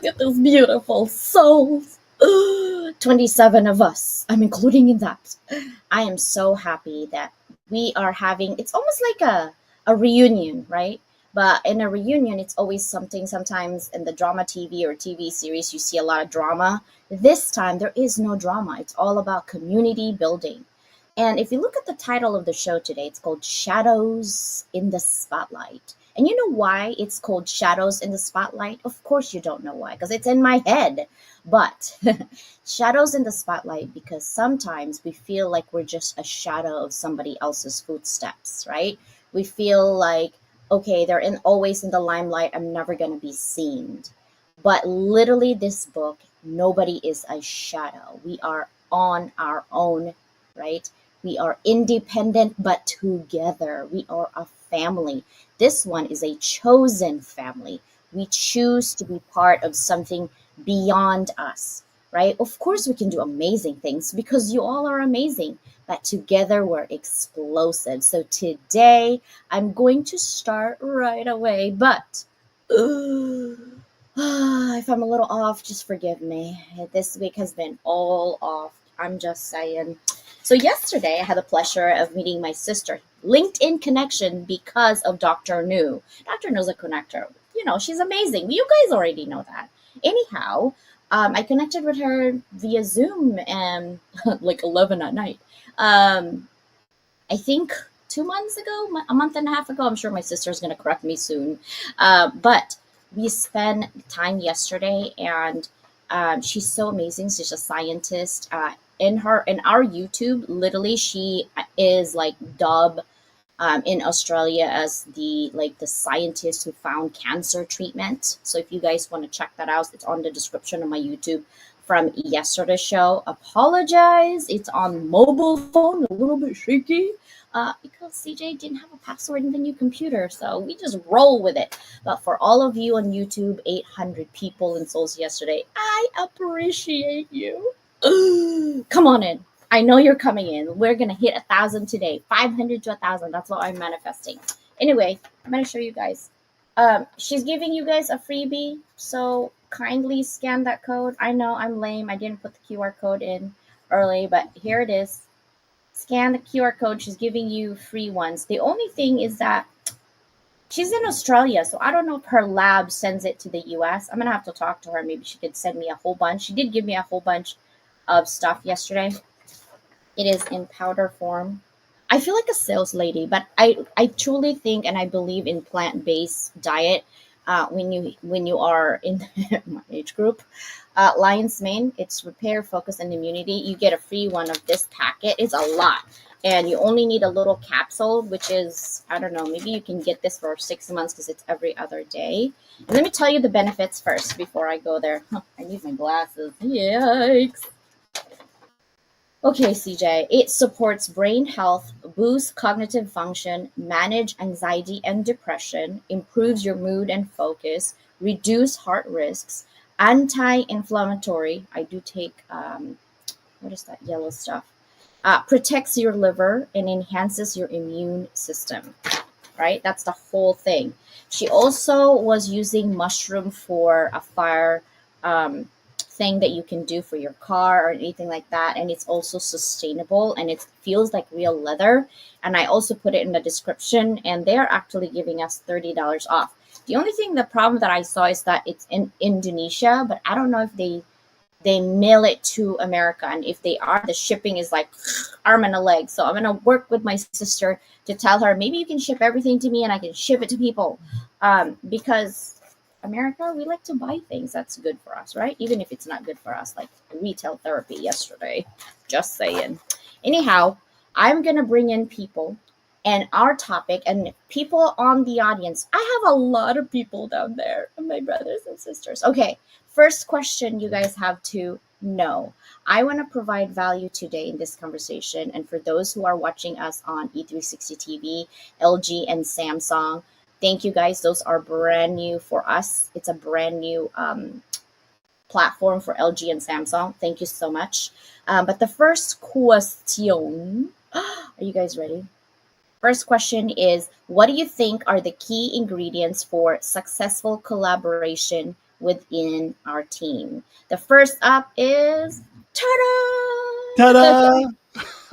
Look at those beautiful souls. 27 of us. I'm including in that. I am so happy that we are having, it's almost like a reunion, right? But in a reunion, it's always something. Sometimes in the drama TV or TV series, you see a lot of drama. This time, there is no drama. It's all about community building. And if you look at the title of the show today, it's called Shadows in the Spotlight. And you know why it's called Shadows in the Spotlight? Of course, you don't know why, because it's in my head. But shadows in the spotlight because sometimes we feel like we're just a shadow of somebody else's footsteps, right? We feel like, okay, they're always in the limelight. I'm never going to be seen. But literally, this book, nobody is a shadow. We are on our own, right? We are independent but together. We are a family. This one is a chosen family. We choose to be part of something beyond us, right? Of course, we can do amazing things because you all are amazing, but together we're explosive. So today I'm going to start right away, but if I'm a little off, just forgive me. This week has been all off. I'm just saying. So yesterday, I had the pleasure of meeting my sister. LinkedIn connection because of Dr. New. Dr. New's a connector. You know, she's amazing. You guys already know that. Anyhow, I connected with her via Zoom and like 11 at night. Um, I think 2 months ago, a month and a half ago. I'm sure my sister's going to correct me soon. But we spent time yesterday, and she's so amazing. She's a scientist. In our YouTube, literally, she is like dubbed in Australia as the scientist who found cancer treatment. So if you guys want to check that out, it's on the description of my YouTube from yesterday's show. Apologize, it's on mobile phone, a little bit shaky. Because CJ didn't have a password in the new computer, so we just roll with it. But for all of you on YouTube, 800 people in Souls yesterday, I appreciate you. Come on in. I know you're coming in. We're gonna hit 1,000 today. 500 to 1,000. That's what I'm manifesting. Anyway, I'm gonna show you guys. She's giving you guys a freebie, so kindly scan that code. I know I'm lame. I didn't put the QR code in early, but here it is. Scan the QR code. She's giving you free ones. The only thing is that she's in Australia, so I don't know if her lab sends it to the US. I'm gonna have to talk to her. Maybe she could send me a whole bunch. She did give me a whole bunch of stuff yesterday. It is in powder form. I feel like a sales lady, but I truly think and I believe in plant-based diet. When you are in my age group, Lion's Mane, it's repair, focus, and immunity. You get a free one of this packet. It's a lot, and you only need a little capsule, which is I don't know. Maybe you can get this for 6 months because it's every other day. And let me tell you the benefits first before I go there. I need my glasses. Yikes. Okay, CJ. It supports brain health, boosts cognitive function, manage anxiety and depression, improves your mood and focus, reduce heart risks, anti-inflammatory. I do take what is that yellow stuff? Protects your liver and enhances your immune system. Right, that's the whole thing. She also was using mushroom for a fire um, thing that you can do for your car or anything like that, and it's also sustainable and it feels like real leather. And I also put it in the description, and they're actually giving us $30 off. The only thing, the problem that I saw is that it's in Indonesia, but I don't know if they mail it to America. And if they are, the shipping is like arm and a leg. So I'm gonna work with my sister to tell her maybe you can ship everything to me and I can ship it to people. Because America, we like to buy things that's good for us, right? Even if it's not good for us, like retail therapy yesterday. Just saying. Anyhow, I'm gonna bring in people and our topic and people on the audience. I have a lot of people down there, my brothers and sisters. Okay, first question you guys have to know. I want to provide value today in this conversation. And for those who are watching us on E360 TV, LG, and Samsung, thank you guys. Those are brand new for us. It's a brand new platform for LG and Samsung. Thank you so much. But the first question, are you guys ready? First question is, what do you think are the key ingredients for successful collaboration within our team. The first up is ta-da! Ta-da!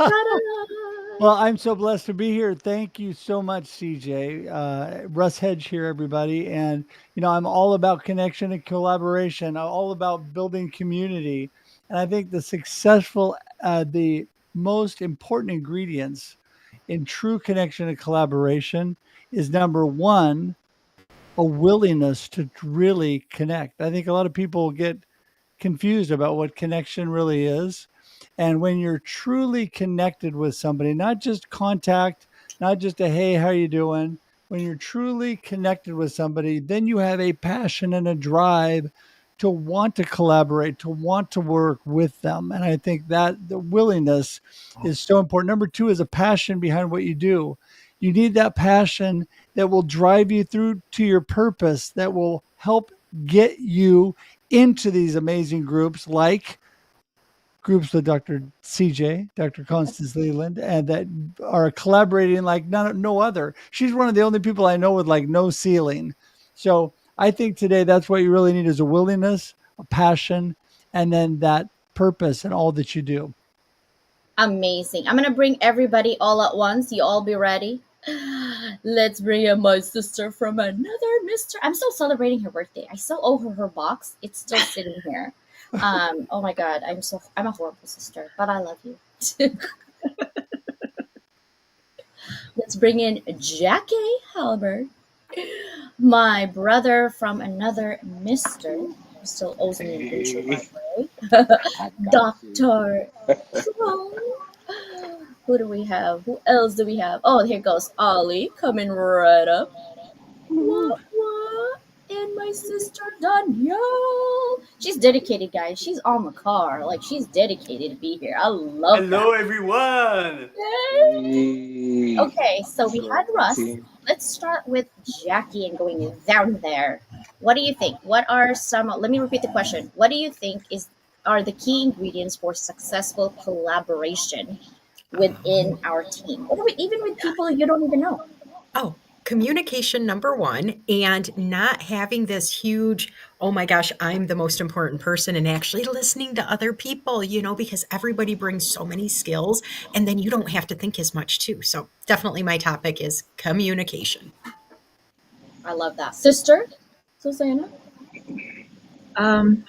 Well, Ta-da! I'm so blessed to be here. Thank you so much, CJ. Russ Hedge here, everybody. And, I'm all about connection and collaboration. I'm all about building community. And I think the most important ingredients in true connection and collaboration is number one, a willingness to really connect. I think a lot of people get confused about what connection really is. And when you're truly connected with somebody, not just contact, not just a hey, how you doing? When you're truly connected with somebody, then you have a passion and a drive to want to collaborate, to want to work with them. And I think that the willingness is so important. Number two is a passion behind what you do. You need that passion that will drive you through to your purpose, that will help get you into these amazing groups like groups with Dr. CJ, Dr. Constance Leland, and that are collaborating like no other. She's one of the only people I know with like no ceiling. So I think today that's what you really need is a willingness, a passion, and then that purpose in all that you do. Amazing. I'm gonna bring everybody all at once. You all be ready. Let's bring in my sister from another Mister. I'm still celebrating her birthday. I still owe her her box. It's still sitting here. Oh my God. I'm a horrible sister, but I love you. Let's bring in Jackie Halbert, my brother from another Mister. Still owes me an intro, by Hey, the way. I got you. Doctor Pro. Who do we have? Who else do we have? Oh, here goes Ollie coming right up. Woo. What? And my sister Danielle. She's dedicated, guys. She's on the car. Like, she's dedicated to be here. I love that. Hello, everyone. Yay! Hey, Okay, so what's we going had on, Russ. team? Let's start with Jackie and going down there. What do you think? What are some? Let me repeat the question. What do you think are the key ingredients for successful collaboration within our team, or even with people you don't even know? Oh, communication number one, and not having this huge, oh my gosh, I'm the most important person, and actually listening to other people, because everybody brings so many skills, and then you don't have to think as much too. So, definitely my topic is communication. I love that, sister Susanna. Um,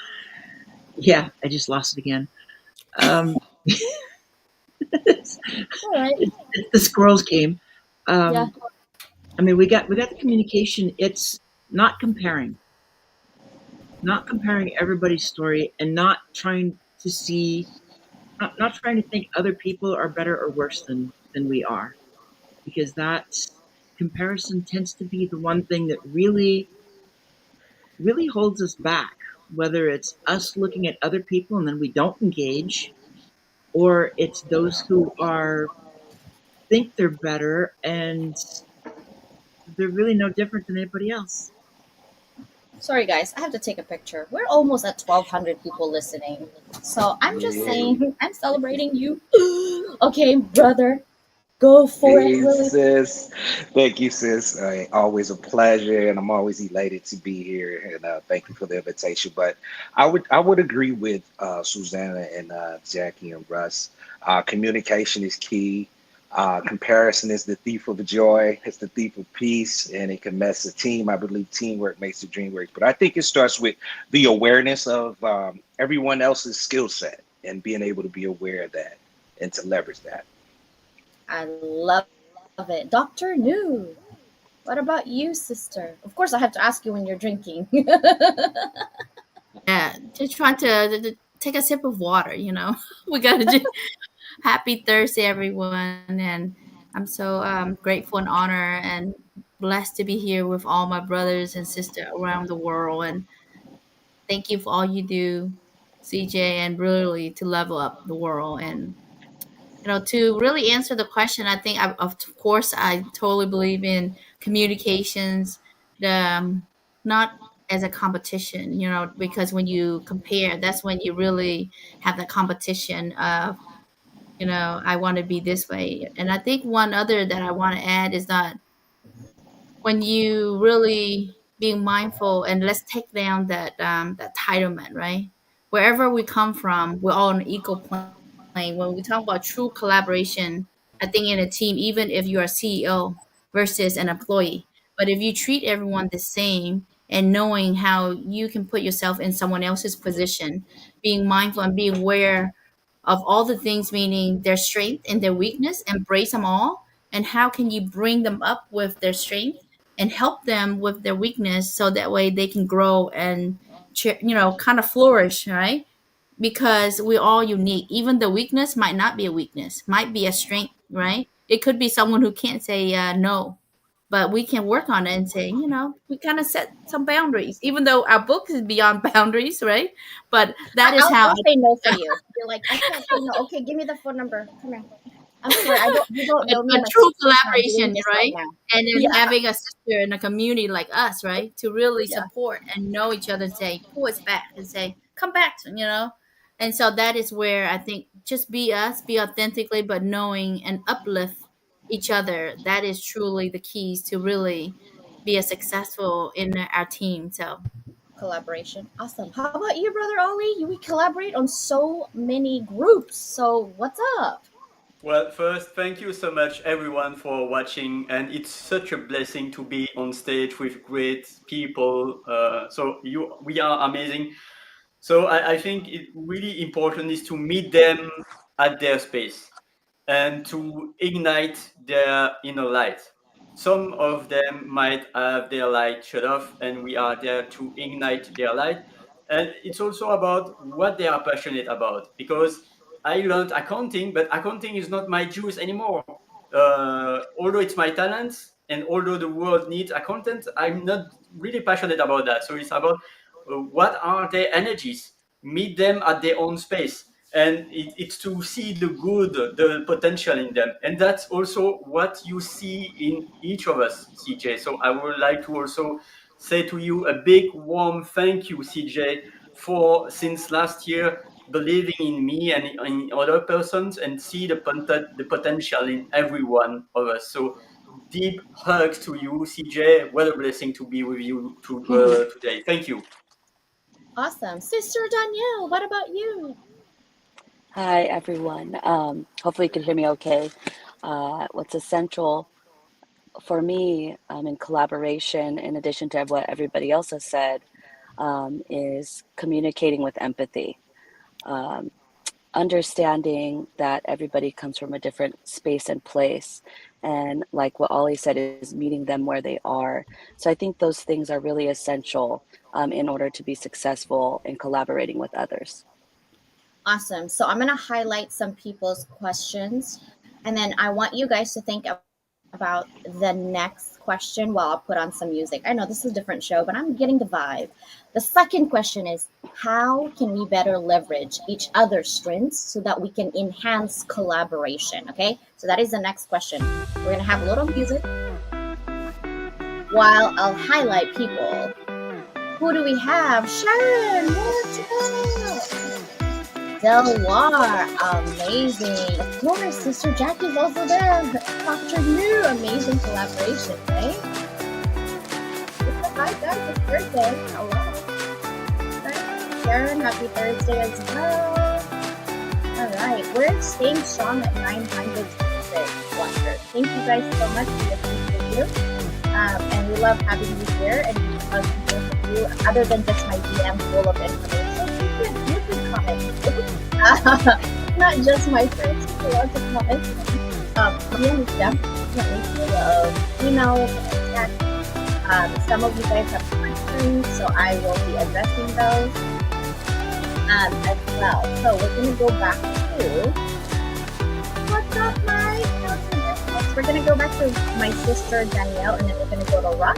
yeah, I just lost it again. Um, it's, All right. it's the squirrels game. Yeah. Um, I mean, we got the communication. It's not comparing everybody's story, and not trying to think other people are better or worse than we are, because that comparison tends to be the one thing that really holds us back. Whether it's us looking at other people and then we don't engage, or it's those who are think they're better and they're really no different than anybody else. Sorry, guys. I have to take a picture. We're almost at 1,200 people listening, so I'm just Yay. saying I'm celebrating you. Okay, brother, go for it, Hey, Willie. sis. Thank you, sis. Always a pleasure, and I'm always elated to be here. And thank you for the invitation. But I would agree with Susanna and Jackie and Russ. Communication is key. Comparison is the thief of joy. It's the thief of peace, and it can mess a team. I believe teamwork makes the dream work. But I think it starts with the awareness of everyone else's skill set and being able to be aware of that and to leverage that. I love it. Dr. New, what about you, sister? Of course, I have to ask you when you're drinking. Yeah, just trying to take a sip of water, We got to do happy Thursday, everyone. And I'm so grateful and honored and blessed to be here with all my brothers and sisters around the world. And thank you for all you do, CJ, and really to level up the world. And, to really answer the question, I think, of course, I totally believe in communications, the, not as a competition, because when you compare, that's when you really have the competition of, I want to be this way. And I think one other that I want to add is that when you really being mindful, and let's take down that entitlement, right? Wherever we come from, we're all on an equal plane. When we talk about true collaboration, I think in a team, even if you're a CEO versus an employee, but if you treat everyone the same and knowing how you can put yourself in someone else's position, being mindful and being aware of all the things, meaning their strength and their weakness, embrace them all, and how can you bring them up with their strength and help them with their weakness so that way they can grow and kind of flourish, right? Because we're all unique. Even the weakness might not be a weakness, might be a strength, right? It could be someone who can't say no, but we can work on it and say, we kind of set some boundaries, even though our book is beyond boundaries, right? But that is how I'll say no for you. You're like, I can't say no. Okay, give me the phone number. Come here. I'm sorry. You don't know me. but My true sister's not doing collaboration, this right? now. And then Yeah. having a sister in a community like us, right, to really Yeah. support and know each other and say, pull us back and say, come back, And so that is where I think just be us, be authentically, but knowing and uplift each other. That is truly the keys to really be a successful in our team. So Collaboration. Awesome. How about you, Brother Ollie? We collaborate on so many groups. So what's up? Well, first, thank you so much, everyone, for watching. And it's such a blessing to be on stage with great people. We are amazing. So I think it really important is to meet them at their space and to ignite their inner light. Some of them might have their light shut off, and we are there to ignite their light. And it's also about what they are passionate about, because I learned accounting, but accounting is not my juice anymore. Although it's my talent, and although the world needs accountant, I'm not really passionate about that. So it's about what are their energies, meet them at their own space, and it's to see the good, the potential in them. And that's also what you see in each of us, CJ. So I would like to also say to you a big warm thank you, CJ, for since last year believing in me and in other persons, and see the potential in every one of us. So deep hugs to you, CJ. What a blessing to be with you today. Thank you. Awesome. Sister Danielle, what about you? Hi, everyone. Hopefully you can hear me okay. What's essential for me in collaboration, in addition to what everybody else has said, is communicating with empathy. Understanding that everybody comes from a different space and place. And like what Ollie said, is meeting them where they are. So I think those things are really essential in order to be successful in collaborating with others. Awesome. So I'm going to highlight some people's questions, and then I want you guys to think about the next question while I'll put on some music. I know this is a different show, but I'm getting the vibe. The second question is, how can we better leverage each other's strengths so that we can enhance collaboration? Okay, so that is the next question. We're going to have a little music while I'll highlight people. Who do we have? Sharon, what's up? Delwar, amazing. Of course, Sister Jackie's also there. Dr. New, amazing collaboration, right? Hi guys, it's Thursday. Hello. Right. Sharon, happy Thursday as well. Alright, we're staying strong at 900 watchers. Thank you guys so much for your video. And we love having you here, and we love to hear from you. Other than just my DM full of information, you can comment. Not just my friends, people love to comment. DM is definitely full of emails and text. Some of you guys have questions, so I will be addressing those as well. So we're going to go back to, what's up, Mike? How's your business? We're going to go back to my sister Danielle, and then we're going to go to Russ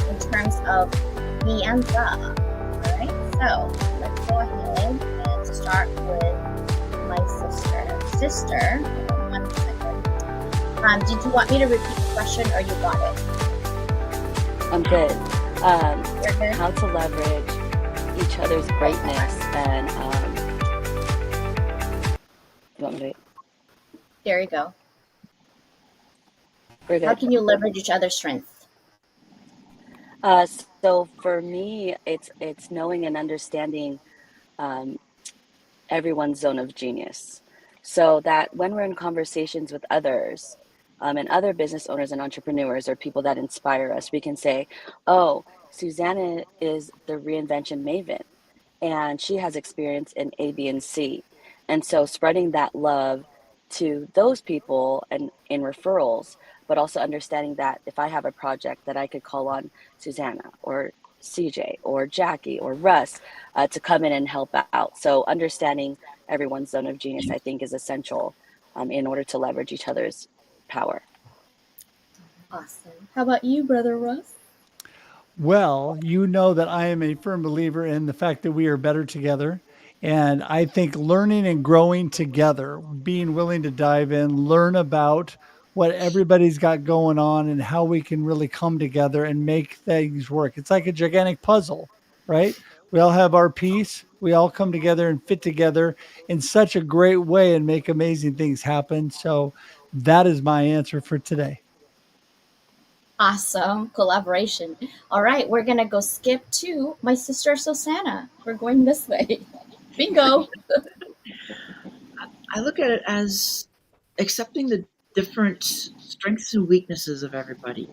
in terms of the and the. Alright, so let's go ahead and start with my sister. Sister, hold on 1 second. Did you want me to repeat the question, or you got it? I'm good. You're good? How to leverage each other's greatness and you want me to, There you go. we're How good. can you leverage each other's strengths? Uh, so for me, it's knowing and understanding um, everyone's zone of genius, so that when we're in conversations with others, and other business owners and entrepreneurs or people that inspire us, we can say, "Oh, Susanna is the reinvention maven, and she has experience in A, B, and C." And so spreading that love to those people and in referrals, but also understanding that if I have a project that I could call on Susanna or CJ or Jackie or Russ to come in and help out. So understanding everyone's zone of genius, I think, is essential in order to leverage each other's power. Awesome. How about you, Brother Russ? Well, you know that I am a firm believer in the fact that we are better together. And I think learning and growing together, being willing to dive in, learn about what everybody's got going on and how we can really come together and make things work. It's like a gigantic puzzle, right? We all have our piece. We all come together and fit together in such a great way and make amazing things happen. So that is my answer for today. Awesome collaboration. All right, we're gonna go skip to my sister Susanna. We're going this way. Bingo. I look at it as accepting the different strengths and weaknesses of everybody,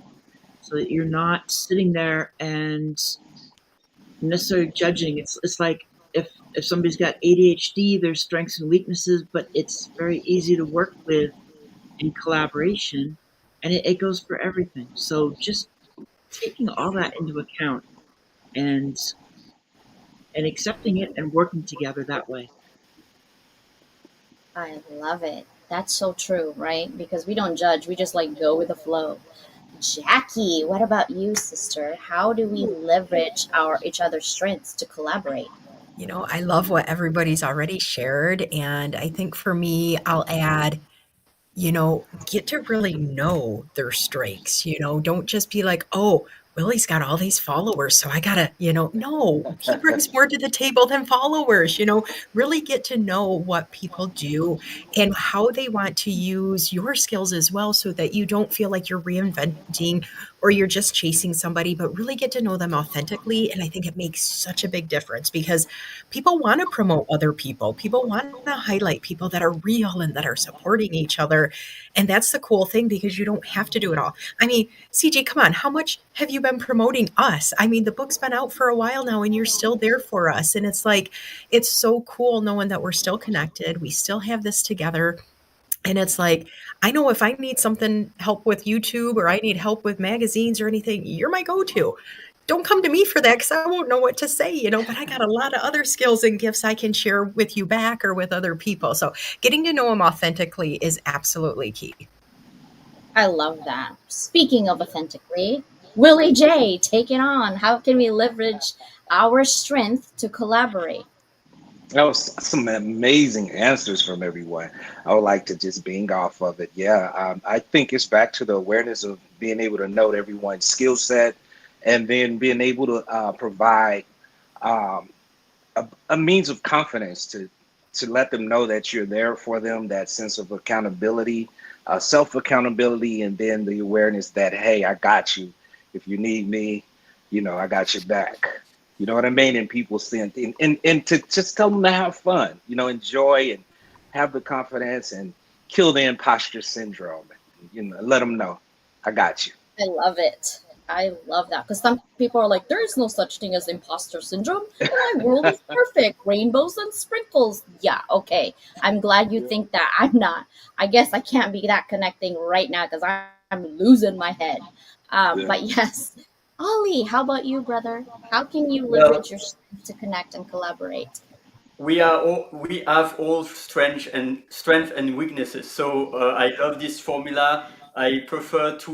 so that you're not sitting there and necessarily judging. It's like if somebody's got ADHD, there's strengths and weaknesses, but it's very easy to work with in collaboration, and it goes for everything. So just taking all that into account and accepting it and working together that way. I love it. That's so true, right? Because we don't judge, we just like go with the flow. Jackie, what about you, sister? How do we leverage our each other's strengths to collaborate? You know, I love what everybody's already shared. And I think for me, I'll add, get to really know their strengths. Don't just be like, oh, Willie's got all these followers, so I gotta, no, he brings more to the table than followers. Really get to know what people do and how they want to use your skills as well, so that you don't feel like you're reinventing or you're just chasing somebody, but really get to know them authentically. And I think it makes such a big difference because people want to promote other people. People want to highlight people that are real and that are supporting each other. And that's the cool thing, because you don't have to do it all. I mean, CJ, come on, how much have you been promoting us? I mean, the book's been out for a while now and you're still there for us. And it's like, it's so cool knowing that we're still connected. We still have this together. And it's like, I know if I need something help with YouTube or I need help with magazines or anything, you're my go-to. Don't come to me for that because I won't know what to say, but I got a lot of other skills and gifts I can share with you back or with other people. So getting to know them authentically is absolutely key. I love that. Speaking of authentically, Willie J, take it on. How can we leverage our strength to collaborate? That was some amazing answers from everyone. I would like to just bing off of it. Yeah, I think it's back to the awareness of being able to note everyone's skill set and then being able to provide um, a means of confidence to let them know that you're there for them, that sense of accountability, self accountability, and then the awareness that, hey, I got you. If you need me, I got your back. You know what I mean? And people send and to just tell them to have fun, enjoy and have the confidence and kill the imposter syndrome. Let them know I got you. I love it. I love that because some people are like, there is no such thing as imposter syndrome. My world is perfect, rainbows and sprinkles. Yeah, okay. I'm glad you think that. I'm not. I guess I can't be that connecting right now because I'm losing my head. Yeah. But yes, Ollie, how about you, brother? How can you Well, leverage your strength to connect and collaborate? we have all strength and weaknesses. So I love this formula. I prefer to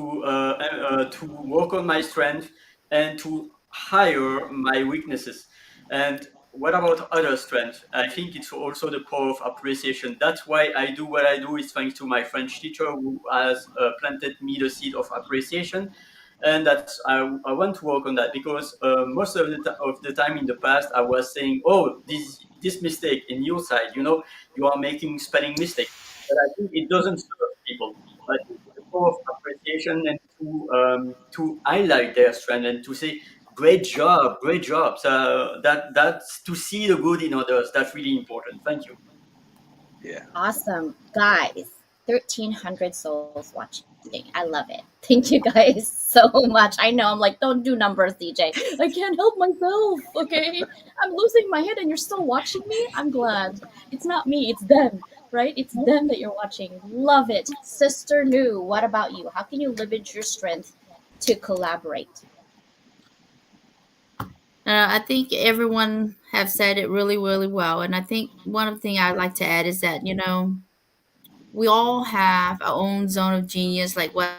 work on my strength and to hire my weaknesses. And what about other strengths? I think it's also the power of appreciation. That's why I do what I do, is thanks to my French teacher who has planted me the seed of appreciation. And I want to work on that because most of the time in the past I was saying, oh, this mistake in your side, you are making spelling mistake, but I think it doesn't serve people. I think show of appreciation and to highlight their strength and to say great job, great job. So that's to see the good in others. That's really important. Thank you. Yeah. Awesome. Guys, 1,300 souls watching. I love it. Thank you guys so much. I know I'm like, don't do numbers, DJ. I can't help myself. Okay. I'm losing my head and you're still watching me. I'm glad. It's not me, it's them, right? It's them that you're watching. Love it. Sister New, what about you? How can you leverage your strength to collaborate? I think everyone have said it really, really well. And I think one of the things I'd like to add is that, we all have our own zone of genius, like what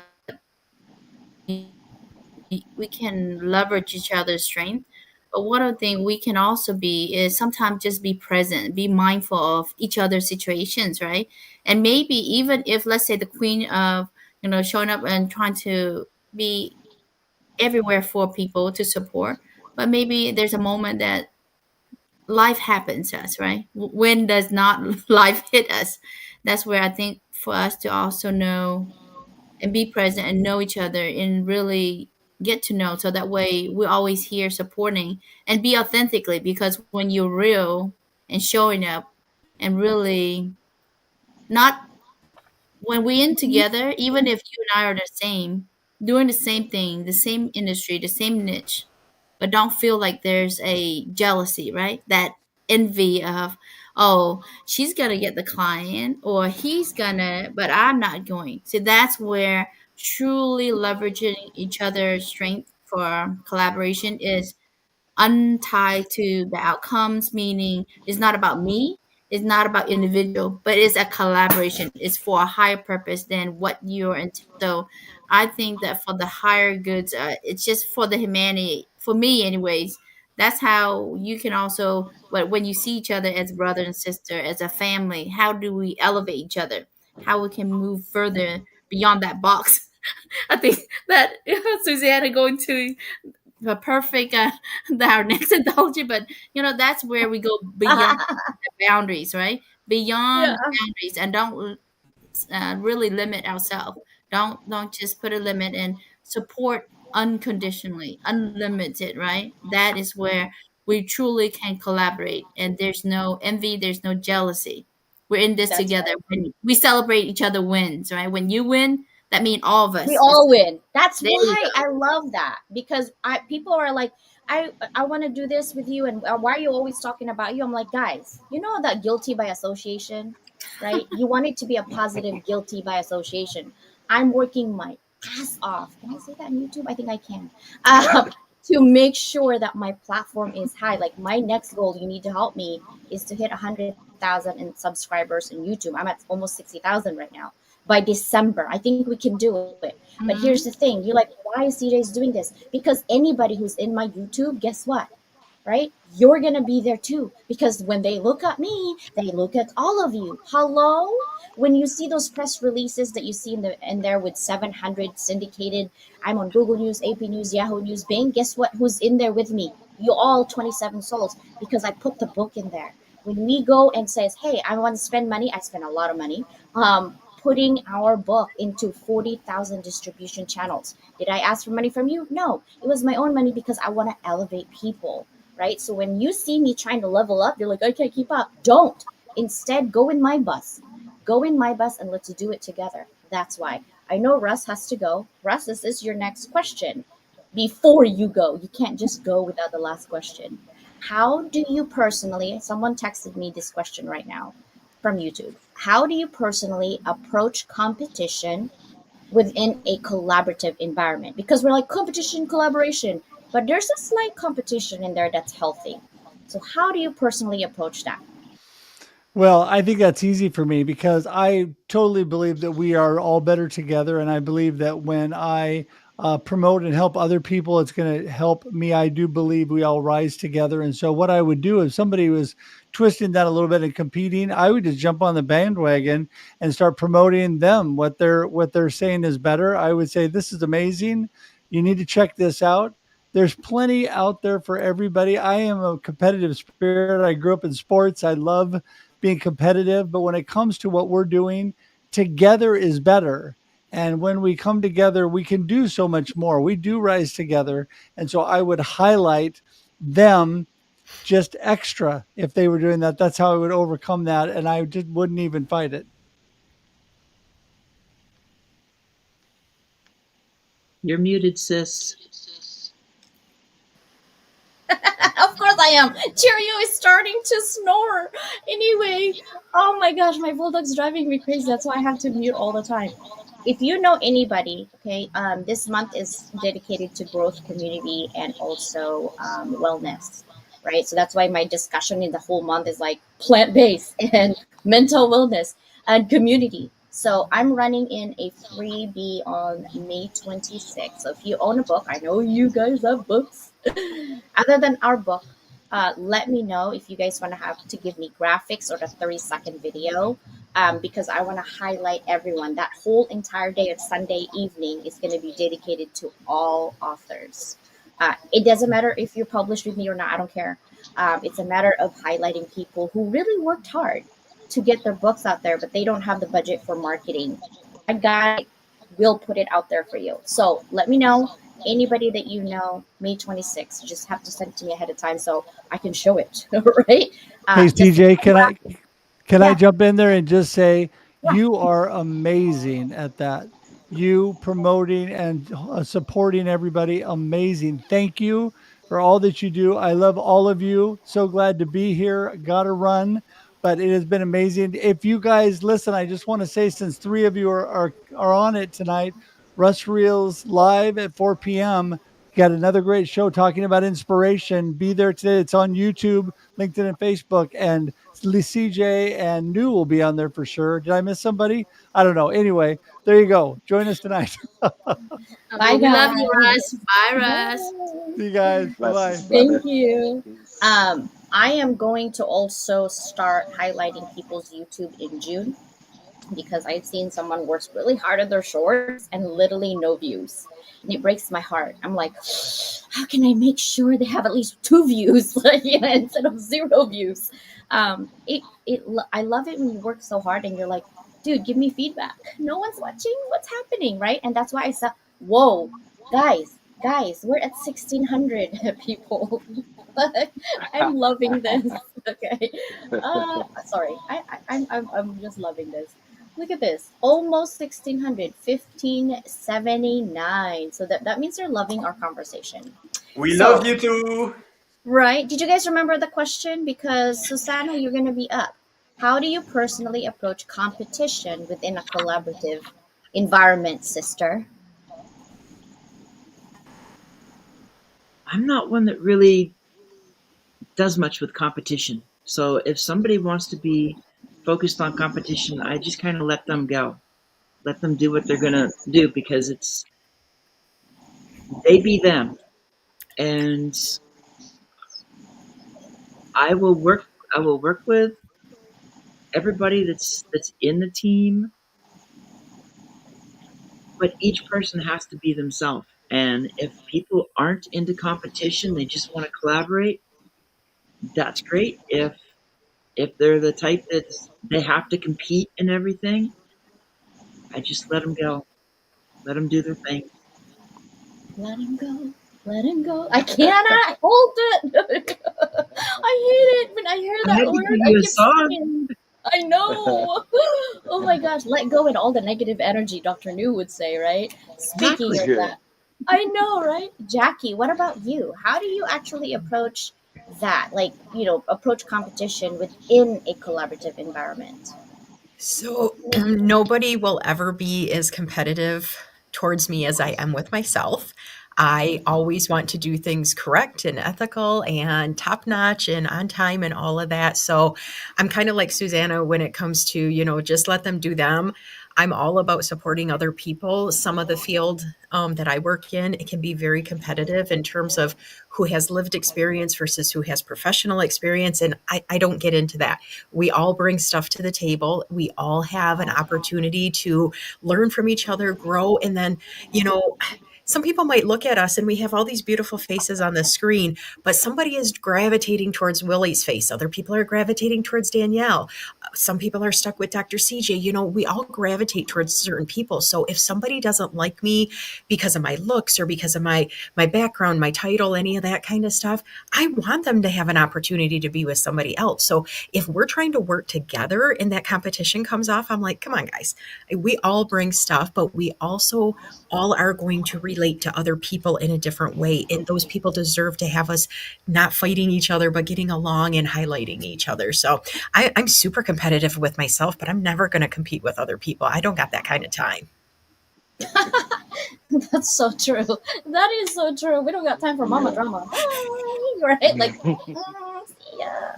we can leverage each other's strength. But one of the things we can also be is sometimes just be present, be mindful of each other's situations, right? And maybe even if, let's say, the queen of, showing up and trying to be everywhere for people to support, but maybe there's a moment that life happens to us, right? When does not life hit us? That's where I think for us to also know and be present and know each other and really get to know, so that way we're always here supporting and be authentically, because when you're real and showing up and really not, when we're in together, even if you and I are the same, doing the same thing, the same industry, the same niche, but don't feel like there's a jealousy, right? That envy of, oh, she's gonna get the client or he's gonna, but I'm not going. So that's where truly leveraging each other's strength for collaboration is untied to the outcomes, meaning it's not about me, it's not about individual, but it's a collaboration. It's for a higher purpose than what you're into. So I think that for the higher goods, it's just for the humanity, for me anyways. That's how you can also, but when you see each other as brother and sister, as a family, how do we elevate each other? How we can move further beyond that box. I think that Susanna going to the perfect our next anthology, but that's where we go beyond the boundaries, right? Yeah. Beyond boundaries, and don't really limit ourselves. Don't just put a limit, and support unconditionally, unlimited, right? That is where we truly can collaborate, and there's no envy, there's no jealousy. We're in this That's together. right. When we celebrate each other wins, right? When you win, that means all of We us. all win. That's There you why go. I love that, because people are like, I want to do this with you, and why are you always talking about you? I'm like, guys, you know that guilty by association, right? You want it to be a positive guilty by association. I'm working my ass off. Can I say that on YouTube? I think I can. To make sure that my platform is high. Like my next goal, you need to help me, is to hit 100,000 in subscribers in YouTube. I'm at almost 60,000 right now by December. I think we can do it. But here's Mhm. the thing. You're like, why is CJ's doing this? Because anybody who's in my YouTube, guess what? Right? You're going to be there too. Because when they look at me, they look at all of you. Hello? When you see those press releases that you see in there with 700 syndicated, I'm on Google News, AP News, Yahoo News, Bing, guess what? Who's in there with me? You all 27 souls, because I put the book in there. When we go and says, hey, I want to spend money, I spend a lot of money. Putting our book into 40,000 distribution channels. Did I ask for money from you? No, it was my own money, because I want to elevate people, right? So when you see me trying to level up, you're like, I can't keep up. Don't. Instead, go in my bus. Go in my bus and let's do it together. That's why. I know Russ has to go. Russ, this is your next question. Before you go, you can't just go without the last question. How do you personally, someone texted me this question right now from YouTube. How do you personally approach competition within a collaborative environment? Because we're like competition, collaboration, but there's a slight competition in there that's healthy. So, how do you personally approach that? Well, I think that's easy for me because I totally believe that we are all better together. And I believe that when I promote and help other people, it's going to help me. I do believe we all rise together. And so, what I would do if somebody was twisting that a little bit and competing, I would just jump on the bandwagon and start promoting them. What they're saying is better. I would say, this is amazing. You need to check this out. There's plenty out there for everybody. I am a competitive spirit. I grew up in sports. I love being competitive, but when it comes to what we're doing, together is better. And when we come together, we can do so much more. We do rise together. And so I would highlight them just extra if they were doing that. That's how I would overcome that. And I just wouldn't even fight it. You're muted, sis. Of course I am. Cheerio is starting to snore. Anyway, oh my gosh, my bulldog's driving me crazy. That's why I have to mute all the time. If you know anybody, okay, this month is dedicated to growth, community, and also wellness, right? So that's why my discussion in the whole month is like plant-based and mental wellness and community. So I'm running in a freebie on May 26th. So if you own a book, I know you guys have books. Other than our book, let me know if you guys want to have to give me graphics or the 30-second video, because I want to highlight everyone. That whole entire day of Sunday evening is going to be dedicated to all authors. It doesn't matter if you're published with me or not. I don't care. It's a matter of highlighting people who really worked hard to get their books out there, but they don't have the budget for marketing. A guy will put it out there for you. So let me know. Anybody that you know, May 26th, you just have to send it to me ahead of time so I can show it, right? Hey, CJ, can I Yeah. jump in there and just say Yeah. you are amazing at that. You promoting and supporting everybody, amazing. Thank you for all that you do. I love all of you. So glad to be here. Got to run, but it has been amazing. If you guys listen, I just want to say, since 3 of you are on it tonight, Russ Reels live at 4 p.m. Got another great show talking about inspiration. Be there today. It's on YouTube, LinkedIn, and Facebook. And CJ and New will be on there for sure. Did I miss somebody? I don't know. Anyway, there you go. Join us tonight. Bye, We love you, guys. Russ. Bye, Russ. See you guys. Bye-bye. Blessings, brother. Thank you. Peace. I am going to also start highlighting people's YouTube in June, because I've seen someone works really hard on their shorts and literally no views. And it breaks my heart. I'm like, how can I make sure they have at least 2 views instead of 0 views? I love it when you work so hard and you're like, dude, give me feedback. No one's watching. What's happening, right? And that's why I said, whoa, guys, we're at 1,600 people. I'm loving this. Okay. Sorry. I'm just loving this. Look at this. Almost 1,600. 1,579. So that means they're loving our conversation. We So- love you too. Right. Did you guys remember the question? Because Susanna, you're going to be up. How do you personally approach competition within a collaborative environment, sister? I'm not one that really does much with competition. So if somebody wants to be focused on competition, I just kind of let them go. Let them do what they're going to do, because they be them. And I will work with everybody that's in the team, but each person has to be themselves. And if people aren't into competition, they just want to collaborate, that's great. If they're the type that they have to compete and everything, I just let them go. Let them do their thing. Let him go. Let him go. I cannot hold it. I hate it when I hear I that had to word. give I you a get song. singing. I know. Oh my gosh. Let go and all the negative energy, Dr. New would say, right? Speaking Exactly. of that. I know, right? Jackie, what about you? How do you actually approach that? Like, approach competition within a collaborative environment? So nobody will ever be as competitive towards me as I am with myself. I always want to do things correct and ethical and top notch and on time and all of that. So I'm kind of like Susanna when it comes to, just let them do them. I'm all about supporting other people. Some of the field that I work in, it can be very competitive in terms of who has lived experience versus who has professional experience. And I don't get into that. We all bring stuff to the table. We all have an opportunity to learn from each other, grow, and then, some people might look at us and we have all these beautiful faces on the screen, but somebody is gravitating towards Willie's face. Other people are gravitating towards Danielle. some people are stuck with Dr. CJ. We all gravitate towards certain people. So if somebody doesn't like me because of my looks or because of my background, my title, any of that kind of stuff, I want them to have an opportunity to be with somebody else. So if we're trying to work together and that competition comes off, I'm like, come on, guys. We all bring stuff, but we also all are going to relate to other people in a different way. And those people deserve to have us not fighting each other, but getting along and highlighting each other. So I'm super competitive with myself, but I'm never going to compete with other people. I don't got that kind of time. That's so true. That is so true. We don't got time for mama drama. Right? Like, yeah.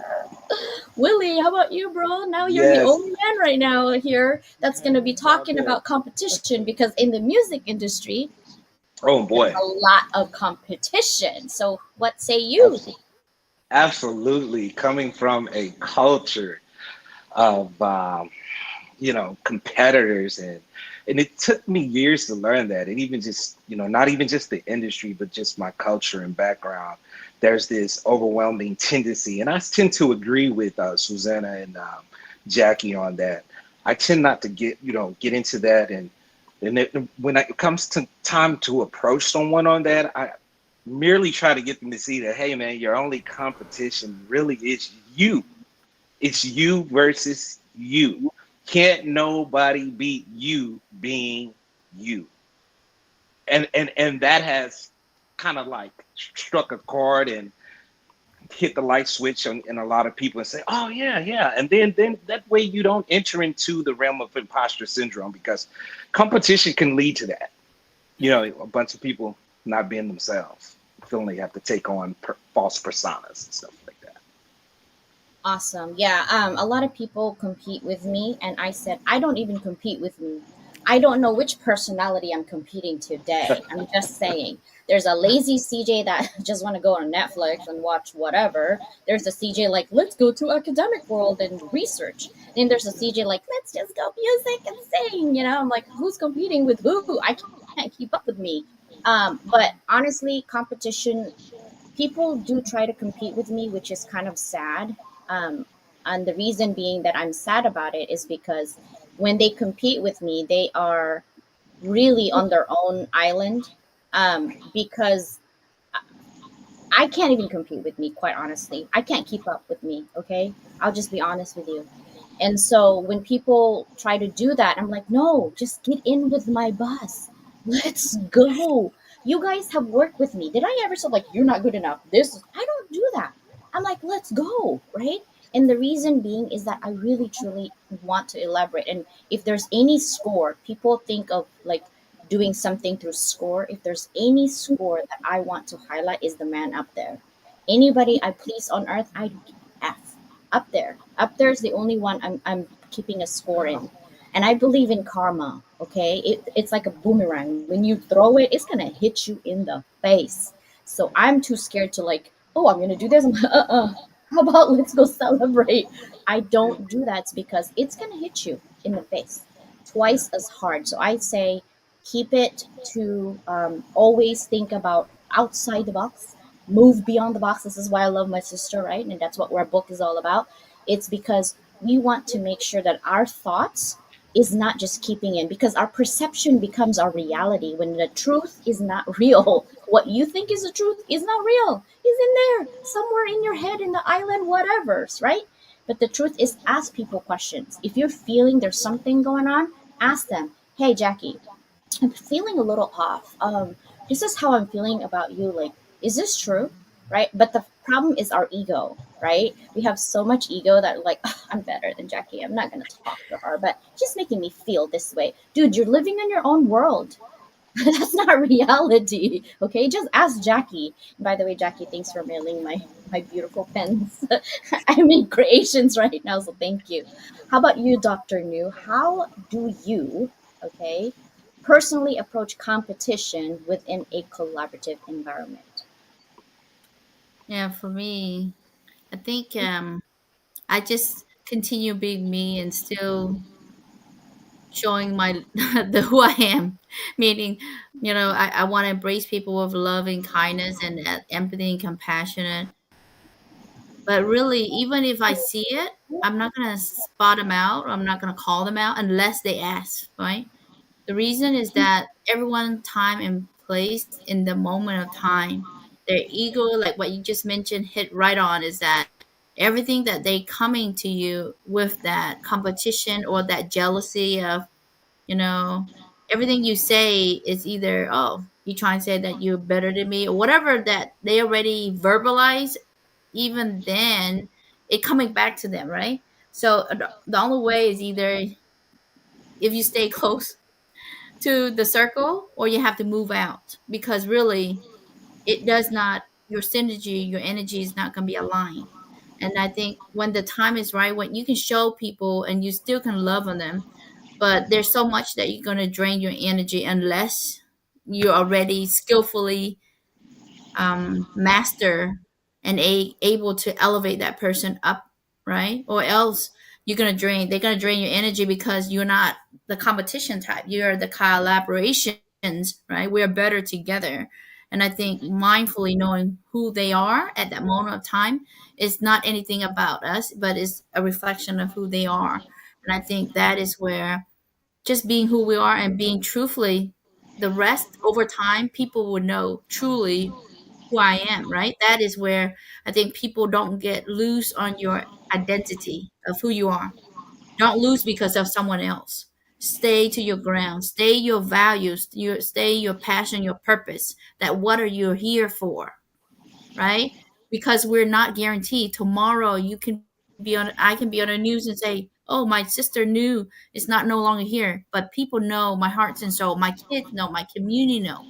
Willie, how about you, bro? Now you're the Yes. only man right now here that's going to be talking about competition, because in the music industry, Oh there's boy. a lot of competition. So, what say you? Absolutely. Coming from a culture of competitors, and it took me years to learn that. And even just, not even just the industry, but just my culture and background, there's this overwhelming tendency, and I tend to agree with Susanna and Jackie on that. I tend not to get into that, and when it comes to time to approach someone on that, I merely try to get them to see that, hey man, your only competition really is you. It's you versus you. Can't nobody beat you being you. And that has kind of like struck a chord and hit the light switch in a lot of people and say, oh yeah. And then that way you don't enter into the realm of imposter syndrome, because competition can lead to that. A bunch of people not being themselves, feeling they have to take on false personas and stuff like that. Awesome. Yeah. A lot of people compete with me, and I said, I don't even compete with me. I don't know which personality I'm competing today. I'm just saying. There's a lazy CJ that just want to go on Netflix and watch whatever. There's a CJ like, let's go to academic world and research. Then there's a CJ like, let's just go music and sing. I'm like, who's competing with who? I can't keep up with me. But honestly, competition, people do try to compete with me, which is kind of sad. Um, and the reason being that I'm sad about it is because when they compete with me, they are really on their own island. Because I can't even compete with me, quite honestly. I can't keep up with me, okay? I'll just be honest with you. And so when people try to do that, I'm like, no, just get in with my bus. Let's go. You guys have worked with me. Did I ever say like you're not good enough? I don't do that. I'm like, let's go, right? And the reason being is that I really truly want to elaborate. And if there's any score, people think of like doing something through score. If there's any score that I want to highlight, is the man up there. Anybody I please on earth, I F up there. Up there is the only one I'm keeping a score in. And I believe in karma, okay? It's like a boomerang. When you throw it, it's going to hit you in the face. So I'm too scared to like, oh, I'm going to do this. I'm like, how about let's go celebrate? I don't do that because it's going to hit you in the face twice as hard. So I say keep it to always think about outside the box, move beyond the box. This is why I love my sister, right? And that's what our book is all about. It's because we want to make sure that our thoughts is not just keeping in, because our perception becomes our reality when the truth is not real. What you think is the truth is not real. It's in there somewhere in your head, in the island, whatever's right. But the truth is, ask people questions. If you're feeling there's something going on, ask them, hey Jackie, I'm feeling a little off. This is how I'm feeling about you. Like, is this true? Right? But the problem is our ego, right? We have so much ego that like, "Ugh, I'm better than Jackie. I'm not gonna talk to her, but she's making me feel this way." Dude, you're living in your own world. That's not reality. Okay, just ask Jackie. By the way, Jackie, thanks for mailing my beautiful pens. I'm in creations right now, so thank you. How about you, Dr. New? How do you, okay, personally approach competition within a collaborative environment? Yeah, for me, I think I just continue being me and still showing my the who I am. Meaning, I want to embrace people with love and kindness and empathy and compassion. But really, even if I see it, I'm not gonna spot them out. Or I'm not gonna call them out unless they ask, right? The reason is that everyone time and place in the moment of time, their ego, like what you just mentioned, hit right on is that everything that they coming to you with that competition or that jealousy of, you know, everything you say is either, oh, you trying to say that you're better than me or whatever that they already verbalize, even then it coming back to them, right? So the only way is either if you stay close to the circle or you have to move out because really it does not your synergy your energy is not going to be aligned. And I think when the time is right, when you can show people and you still can love on them, but there's so much that you're going to drain your energy unless you're already skillfully master and able to elevate that person up, right? Or else they're gonna drain your energy because you're not the competition type. You're the collaborations, right? We're better together. And I think mindfully knowing who they are at that moment of time is not anything about us, but is a reflection of who they are. And I think that is where just being who we are and being truthfully, the rest over time, people will know truly who I am, right? That is where I think people don't get loose on your identity of who you are. Don't lose because of someone else. Stay to your ground. Stay your values. Stay your passion, your purpose. That what are you here for, right? Because we're not guaranteed. Tomorrow you can be on. I can be on the news and say, "Oh, my sister knew it's not no longer here." But people know my heart and soul. My kids know. My community know.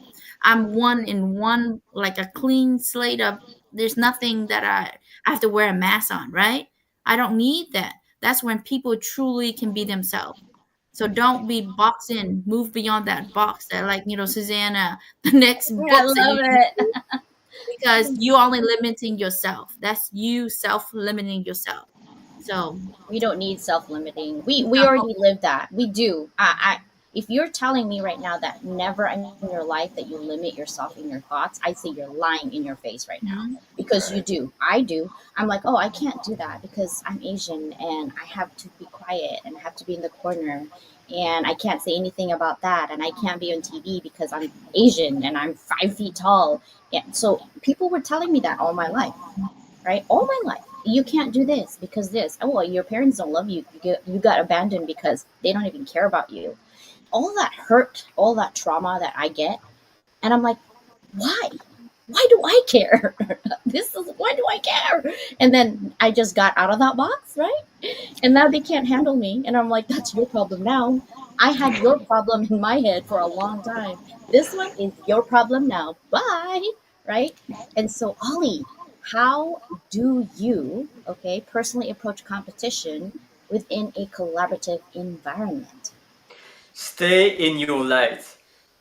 I'm one in one, like a clean slate of. There's nothing that I have to wear a mask on, right? I don't need that. That's when people truly can be themselves. So don't be boxed in. Move beyond that box. That, like, Susanna, the next Yeah, I books that love you can it. because you only limiting yourself. That's you self-limiting yourself. So We don't need self-limiting. We already live that. We do. I if you're telling me right now that never in your life that you limit yourself in your thoughts, I'd say you're lying in your face right now mhm. because you do. I do. I'm like, oh, I can't do that because I'm Asian and I have to be quiet and I have to be in the corner and I can't say anything about that and I can't be on TV because I'm Asian and I'm 5 feet tall. And so people were telling me that all my life, right? All my life. You can't do this because this. Oh, well, your parents don't love you. You got abandoned because they don't even care about you. All that hurt, all that trauma that I get, and I'm like, why? Why do I care? This is why do I care? And then I just got out of that box, right? And now they can't handle me, and I'm like, that's your problem now. I had your problem in my head for a long time. This one is your problem now. Bye, right? And so, Ollie, how do you, okay, personally approach competition within a collaborative environment? Stay in your light.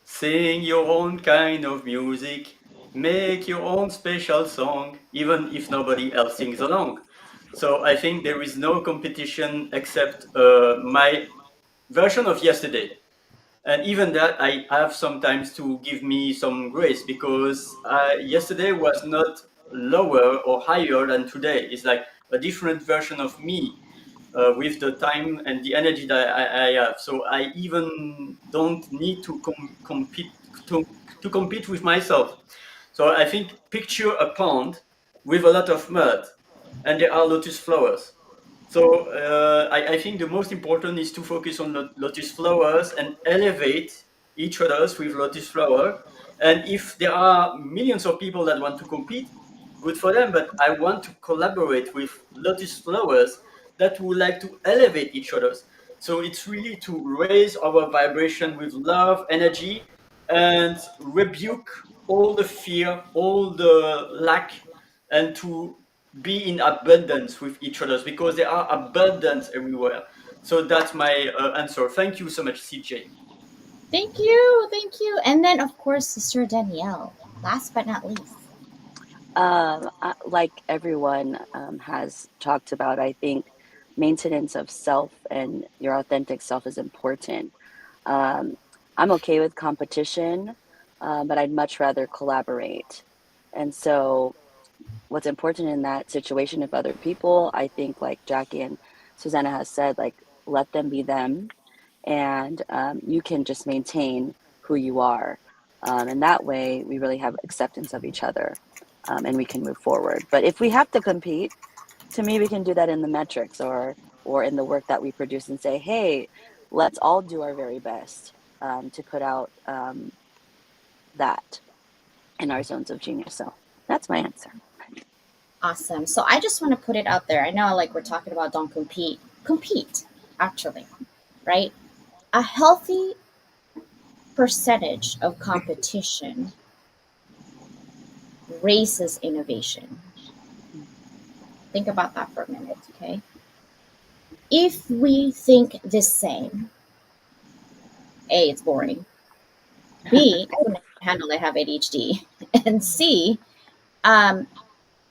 Sing your own kind of music. Make your own special song, even if nobody else sings along. So I think there is no competition except my version of yesterday. And even that, I have sometimes to give me some grace because yesterday was not lower or higher than today. It's like a different version of me with the time and the energy that I have. So I even don't need to compete to, to compete with myself. So I think picture a pond with a lot of mud, and there are lotus flowers. So I think the most important is to focus on lotus flowers and elevate each others with lotus flower. And if there are millions of people that want to compete, good for them. But I want to collaborate with lotus flowers that would like to elevate each others. So it's really to raise our vibration with love, energy, and rebuke all the fear, all the lack, and to be in abundance with each other because there are abundance everywhere. So that's my answer. Thank you so much, CJ. Thank you, thank you. And then, of course, Sister Danielle, last but not least. Like everyone has talked about, I think maintenance of self and your authentic self is important. Um, I'm okay with competition, but I'd much rather collaborate. And so what's important in that situation of other people, I think, like Jackie and Susanna has said, like, let them be them, and you can just maintain who you are. And that way, we really have acceptance of each other, and we can move forward. But if we have to compete, to me, we can do that in the metrics or in the work that we produce and say, hey, let's all do our very best to put out that in our zones of genius. So that's my answer. Awesome. So I just want to put it out there. I know, like, we're talking about don't compete. Compete, actually, right? A healthy percentage of competition raises innovation. Think about that for a minute, okay? If we think the same, A, it's boring. B, I couldn't handle it, have ADHD. And C, um,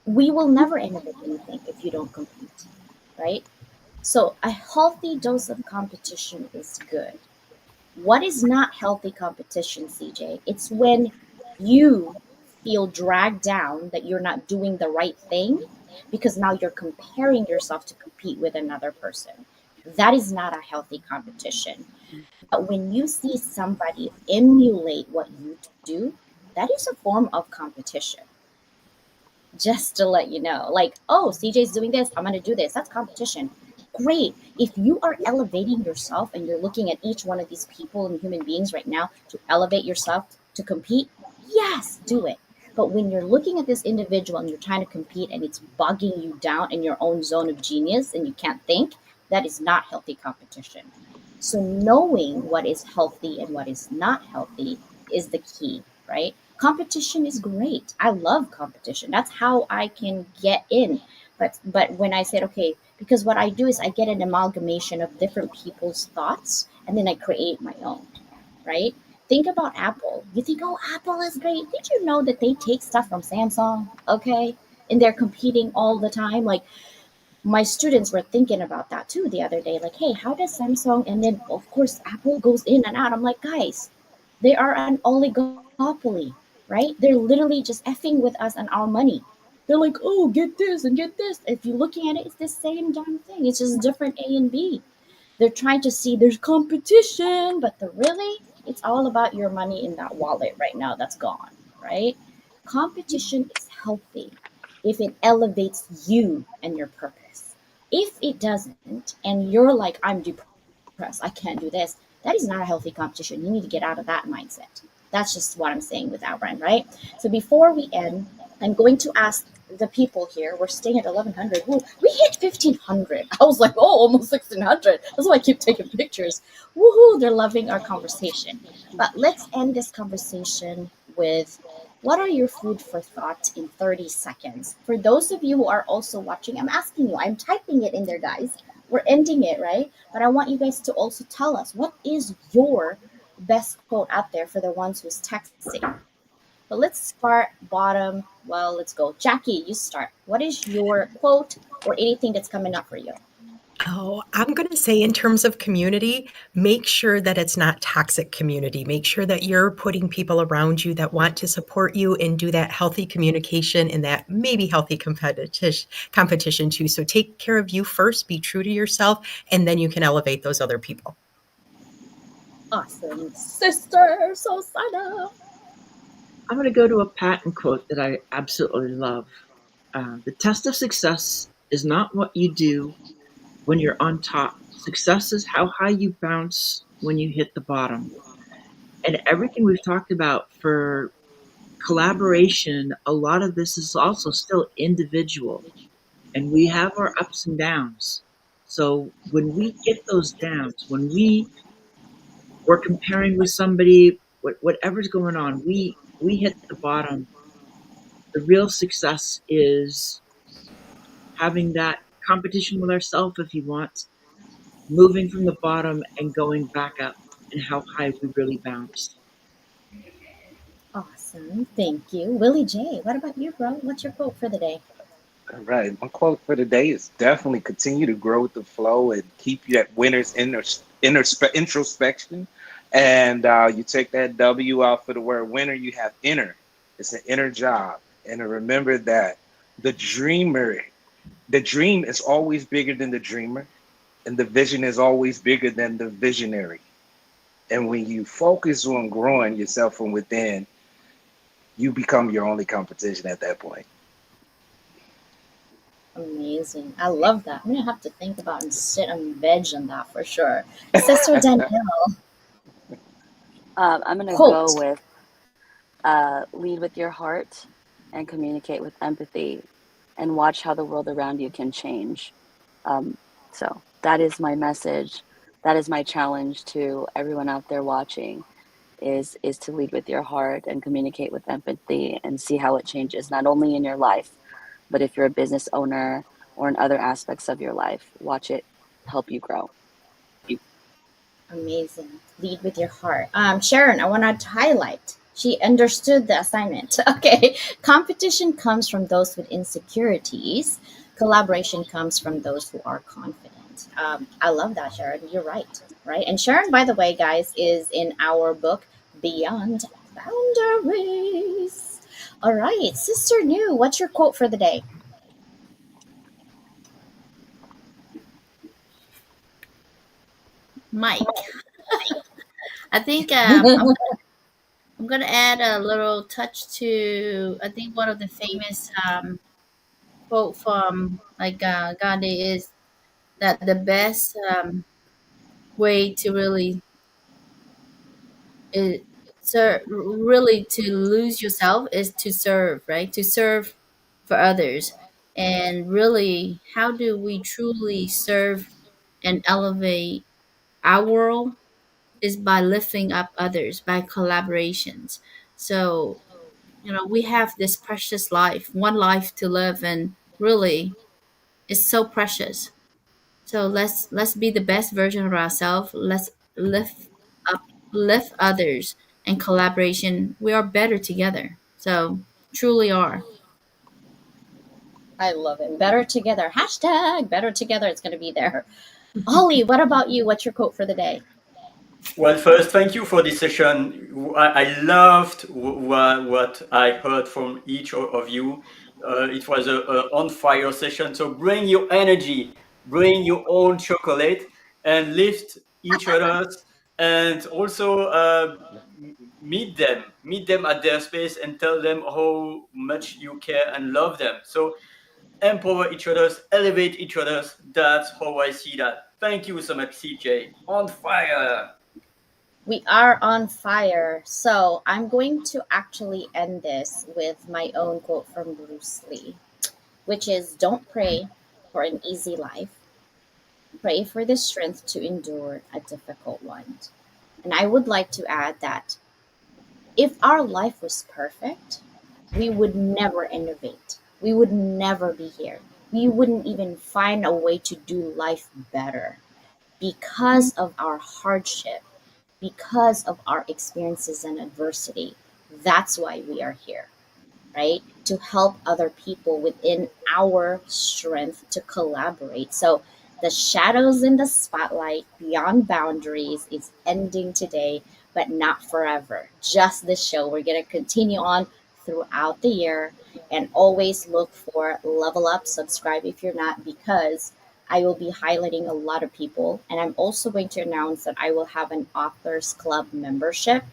we will never innovate anything if you don't compete, right? So a healthy dose of competition is good. What is not healthy competition, CJ? It's when you feel dragged down that you're not doing the right thing because now you're comparing yourself to compete with another person. That is not a healthy competition. But when you see somebody emulate what you do, that is a form of competition. Just to let you know, like, oh, CJ's doing this, I'm going to do this. That's competition. Great. If you are elevating yourself and you're looking at each one of these people and human beings right now to elevate yourself to compete, yes, do it. But when you're looking at this individual and you're trying to compete and it's bogging you down in your own zone of genius and you can't think, that is not healthy competition. So knowing what is healthy and what is not healthy is the key, right? Competition is great. I love competition. That's how I can get in. But when I said, okay, because what I do is I get an amalgamation of different people's thoughts and then I create my own, right? Think about Apple. You think, oh, Apple is great. Did you know that they take stuff from Samsung? Okay. And they're competing all the time. Like, my students were thinking about that too the other day. Like, hey, how does Samsung and then, of course, Apple goes in and out? I'm like, guys, they are an oligopoly, right? They're literally just effing with us and our money. They're like, oh, get this and get this. If you're looking at it, it's the same darn thing. It's just different A and B. They're trying to see there's competition, but really, it's all about your money in that wallet right now that's gone, right? Competition is healthy if it elevates you and your purpose. If it doesn't, and you're like, I'm depressed, I can't do this, that is not a healthy competition. You need to get out of that mindset. That's just what I'm saying with Outbrand, right? So before we end, I'm going to ask the people here. We're staying at 1100. Woo, we hit 1500. I was like, oh, almost 1600. That's why I keep taking pictures. Woohoo, they're loving our conversation. But let's end this conversation with what are your food for thought in 30 seconds? For those of you who are also watching, I'm asking you, I'm typing it in there, guys. We're ending it, right? But I want you guys to also tell us what is your best quote out there for the ones who's texting. But let's start bottom. Well, let's go. Jackie, you start. What is your quote or anything that's coming up for you? Oh, I'm going to say in terms of community, make sure that it's not toxic community. Make sure that you're putting people around you that want to support you and do that healthy communication and that maybe healthy competition too. So take care of you first, be true to yourself, and then you can elevate those other people. Awesome. Sister Susana. I'm going to go to a patent quote that I absolutely love. The test of success is not what you do when you're on top. Success is how high you bounce when you hit the bottom. And everything we've talked about for collaboration, a lot of this is also still individual. And we have our ups and downs. So when we get those downs, when we're comparing with somebody, whatever's going on, we hit the bottom. The real success is having that competition with ourselves, if you want, moving from the bottom and going back up, and how high we really bounced. Awesome. Thank you. Willie J, what about you, bro? What's your quote for the day? All right. My quote for the day is definitely continue to grow with the flow and keep you at winner's introspection. And you take that W out for the word winner, you have inner. It's an inner job. And to remember that the dreamer, the dream is always bigger than the dreamer, and the vision is always bigger than the visionary. And when you focus on growing yourself from within, you become your only competition at that point. Amazing. I love that. I'm gonna have to think about and sit and veg on that for sure. Sister Danielle, I'm going to go quote. with lead with your heart and communicate with empathy and watch how the world around you can change. Um, so that is my message. That is my challenge to everyone out there watching is to lead with your heart and communicate with empathy and see how it changes not only in your life, but if you're a business owner or in other aspects of your life, watch it help you grow. Amazing. Lead with your heart. Sharon, I want to highlight. She understood the assignment. Okay. Competition comes from those with insecurities. Collaboration comes from those who are confident. I love that, Sharon. You're right. Right. And Sharon, by the way, guys, is in our book, Beyond Boundaries. All right. Sister New, what's your quote for the day? Mike. I think I'm gonna add a little touch to I think one of the famous quote from like Gandhi is that the best way to really is really to lose yourself is to serve, right? To serve for others. And really, how do we truly serve and elevate our world is by lifting up others, by collaborations. So, we have this precious life, one life to live, and really, it's so precious. So let's be the best version of ourselves. Let's lift up, lift others, and collaboration. We are better together. So truly are. I love it. Better together. Hashtag better together. It's going to be there. Holly, what about you? What's your quote for the day? Well, first, thank you for this session. I loved what I heard from each of you. It was a on fire session. So bring your energy, bring your own chocolate, and lift each other's, and also meet them at their space, and tell them how much you care and love them. So empower each other's, elevate each other's. That's how I see that. Thank you so much, CJ. On fire. We are on fire. So I'm going to actually end this with my own quote from Bruce Lee, which is don't pray for an easy life, pray for the strength to endure a difficult one. And I would like to add that if our life was perfect, we would never innovate. We would never be here. We wouldn't even find a way to do life better because of our hardship, because of our experiences and adversity. That's why we are here, right? To help other people within our strength to collaborate. So the shadows in the spotlight beyond boundaries is ending today, but not forever. Just the show. We're going to continue on throughout the year and always look for level up, subscribe if you're not, because I will be highlighting a lot of people. And I'm also going to announce that I will have an authors club membership,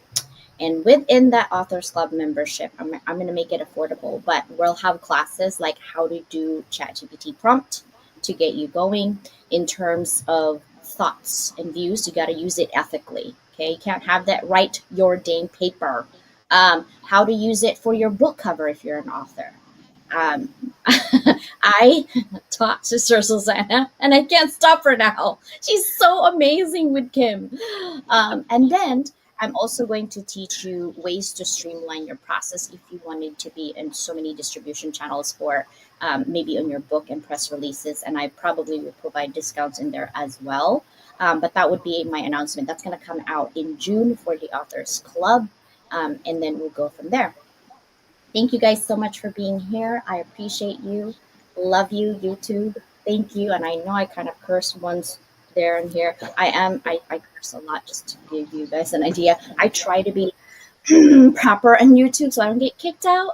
and within that Authors Club membership, I'm going to make it affordable, but we'll have classes like how to do ChatGPT prompt to get you going in terms of thoughts and views. You got to use it ethically. Okay. You can't have that write your dang paper. How to use it for your book cover if you're an author. Um, I taught Sister Susanna, and I can't stop her now. She's so amazing with Kim. And then I'm also going to teach you ways to streamline your process if you wanted to be in so many distribution channels for maybe on your book and press releases. And I probably will provide discounts in there as well. But that would be my announcement. That's going to come out in June for the Authors Club. And then we'll go from there. Thank you guys so much for being here. I appreciate you. Love you, YouTube. Thank you. And I know I kind of cursed once there and here. I curse a lot just to give you guys an idea. I try to be proper on YouTube so I don't get kicked out.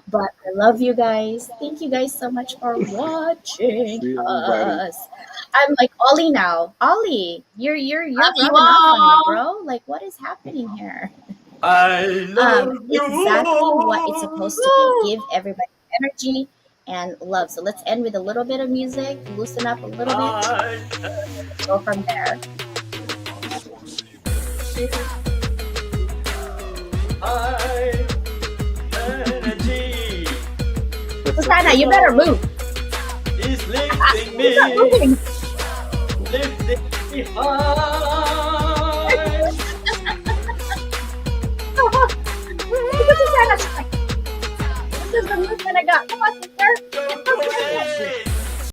But I love you guys. Thank you guys so much for watching See everybody. us. I'm like Ollie now. Ollie, you're Love you rubbing off on me, all. bro. Like, what is happening here? I love Exactly what it's you. supposed to be. Give everybody energy and love. So let's end with a little bit of music, loosen up a little bit, go from there. High energy Susanna, you better move. is lifting Stop me, moving. lifting me high. Look at Susanna. She's like, this is the movement I got. Come on, sister.